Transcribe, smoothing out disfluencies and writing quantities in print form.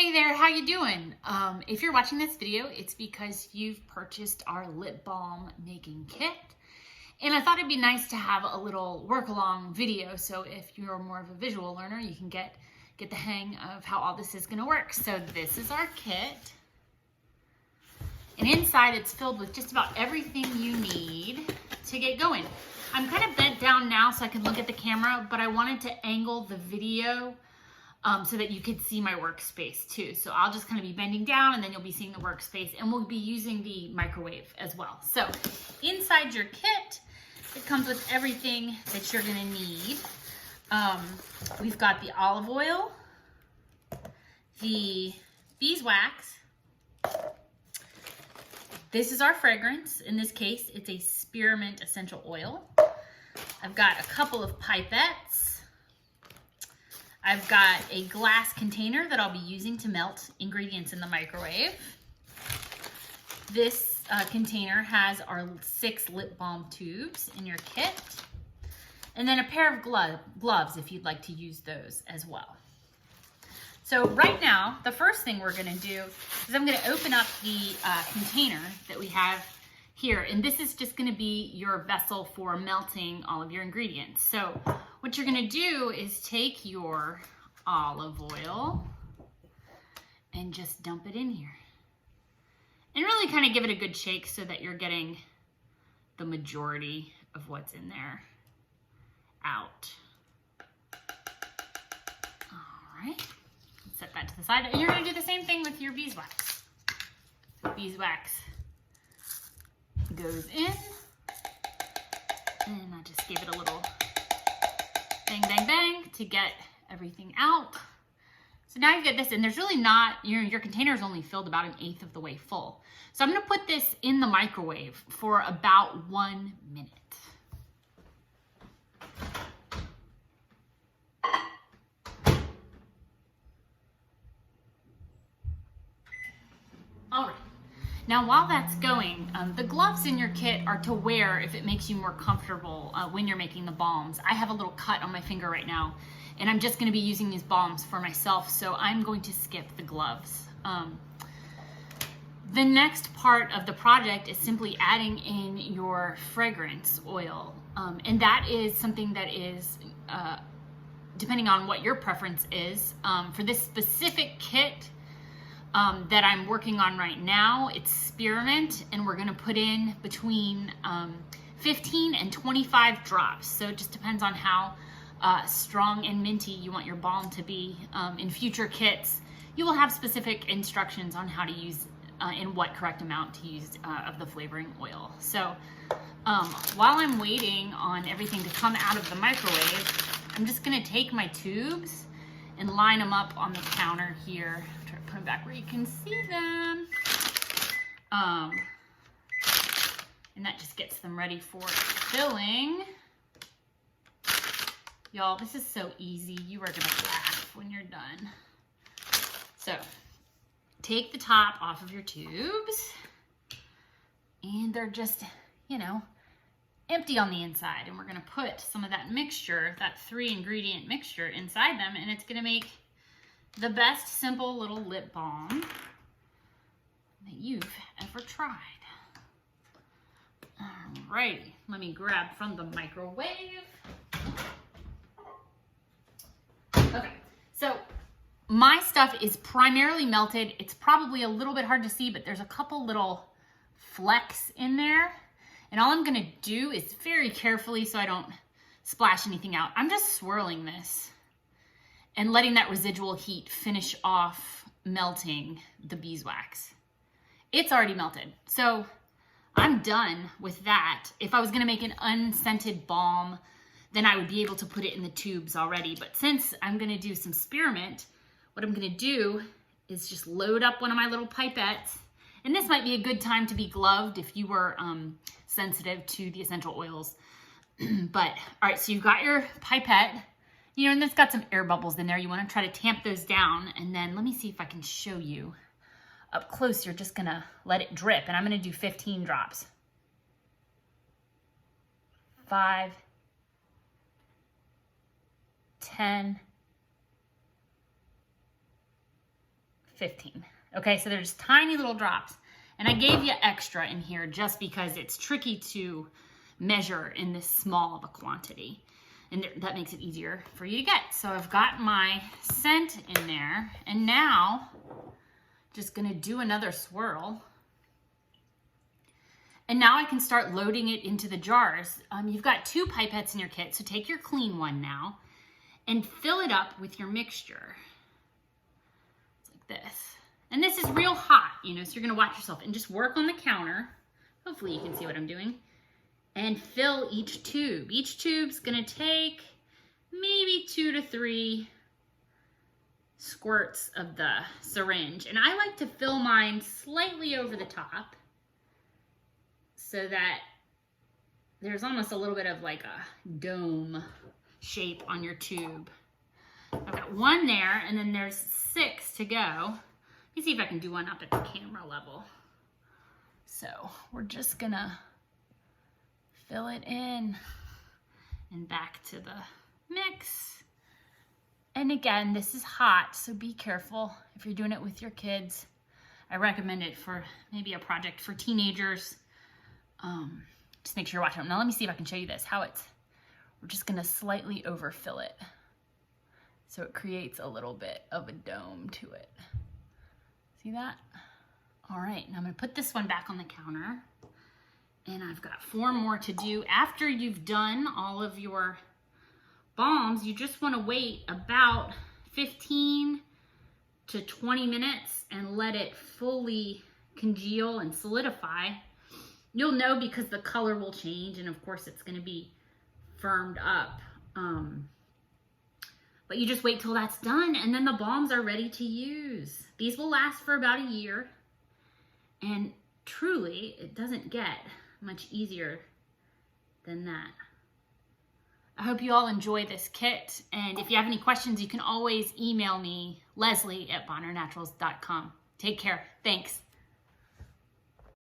Hey there, how you doing? If you're watching this video, it's because you've purchased our lip balm making kit. And I thought it'd be nice to have a little work-along video, so if you're more of a visual learner, you can get the hang of how all this is gonna work. So this is our kit. And inside it's filled with just about everything you need to get going. I'm kind of bent down now so I can look at the camera, but I wanted to angle the video so that you could see my workspace too. So I'll just kind of be bending down and then you'll be seeing the workspace, and we'll be using the microwave as well. So inside your kit, it comes with everything that you're gonna need. We've got the olive oil, the beeswax. This is our fragrance. In this case, it's a spearmint essential oil. I've got a couple of pipettes. I've got a glass container that I'll be using to melt ingredients in the microwave. This container has our 6 lip balm tubes in your kit. And then a pair of gloves if you'd like to use those as well. So right now, the first thing we're gonna do is I'm gonna open up the container that we have here. And this is just gonna be your vessel for melting all of your ingredients. So what you're gonna do is take your olive oil and just dump it in here. And really kind of give it a good shake so that you're getting the majority of what's in there out. All right, set that to the side. And you're gonna do the same thing with your beeswax. The beeswax goes in, and I just gave it a little bang, bang, bang to get everything out. So now you've got this, and there's really not, your container is only filled about 1/8 of the way full. So I'm gonna put this in the microwave for about 1 minute. All right. Now, while that's going, the gloves in your kit are to wear if it makes you more comfortable when you're making the balms. I have a little cut on my finger right now, and I'm just gonna be using these balms for myself, so I'm going to skip the gloves. The next part of the project is simply adding in your fragrance oil, and that is something that is, depending on what your preference is, for this specific kit, that I'm working on right now, it's spearmint, and we're gonna put in between 15 and 25 drops. So it just depends on how strong and minty you want your balm to be. In future kits, you will have specific instructions on how to use, in what correct amount to use of the flavoring oil. So while I'm waiting on everything to come out of the microwave, I'm just gonna take my tubes and line them up on the counter here. Put them back where you can see them. And that just gets them ready for filling. Y'all, this is so easy. You are gonna laugh when you're done. So, take the top off of your tubes, and they're just, empty on the inside. And we're gonna put some of that mixture, that 3-ingredient mixture inside them, and it's gonna make the best simple little lip balm that you've ever tried. Alrighty, let me grab from the microwave. Okay, so my stuff is primarily melted. It's probably a little bit hard to see, but there's a couple little flecks in there. And all I'm gonna do is very carefully, so I don't splash anything out, I'm just swirling this and letting that residual heat finish off melting the beeswax. It's already melted, so I'm done with that. If I was gonna make an unscented balm, then I would be able to put it in the tubes already. But since I'm gonna do some spearmint, what I'm gonna do is just load up one of my little pipettes. And this might be a good time to be gloved if you were sensitive to the essential oils. But, all right, so you've got your pipette, and it's got some air bubbles in there. You wanna try to tamp those down. And then let me see if I can show you up close. You're just gonna let it drip, and I'm gonna do 15 drops. 5, 10, 15. Okay, so there's tiny little drops. And I gave you extra in here just because it's tricky to measure in this small of a quantity. And that makes it easier for you to get. So I've got my scent in there. And now, just gonna do another swirl. And now I can start loading it into the jars. You've got 2 pipettes in your kit, so take your clean one now and fill it up with your mixture. It's like this. And this is real hot, you know, so you're gonna watch yourself and just work on the counter. Hopefully you can see what I'm doing. And fill each tube. Each tube's gonna take maybe 2 to 3 squirts of the syringe. And I like to fill mine slightly over the top so that there's almost a little bit of like a dome shape on your tube. I've got 1 there, and then there's 6 to go. Let me see if I can do one up at the camera level. So we're just gonna fill it in and back to the mix. And again, this is hot, so be careful if you're doing it with your kids. I recommend it for maybe a project for teenagers. Just make sure you're watching. Now let me see if I can show you this, we're just gonna slightly overfill it. So it creates a little bit of a dome to it. See that? All right, now I'm gonna put this one back on the counter. And I've got 4 more to do. After you've done all of your balms, you just wanna wait about 15 to 20 minutes and let it fully congeal and solidify. You'll know because the color will change, and of course it's gonna be firmed up. But you just wait till that's done, and then the balms are ready to use. These will last for about a year, and truly, it doesn't get much easier than that. I hope you all enjoy this kit, and if you have any questions, you can always email me, Leslie@bonnernaturals.com. Take care. Thanks.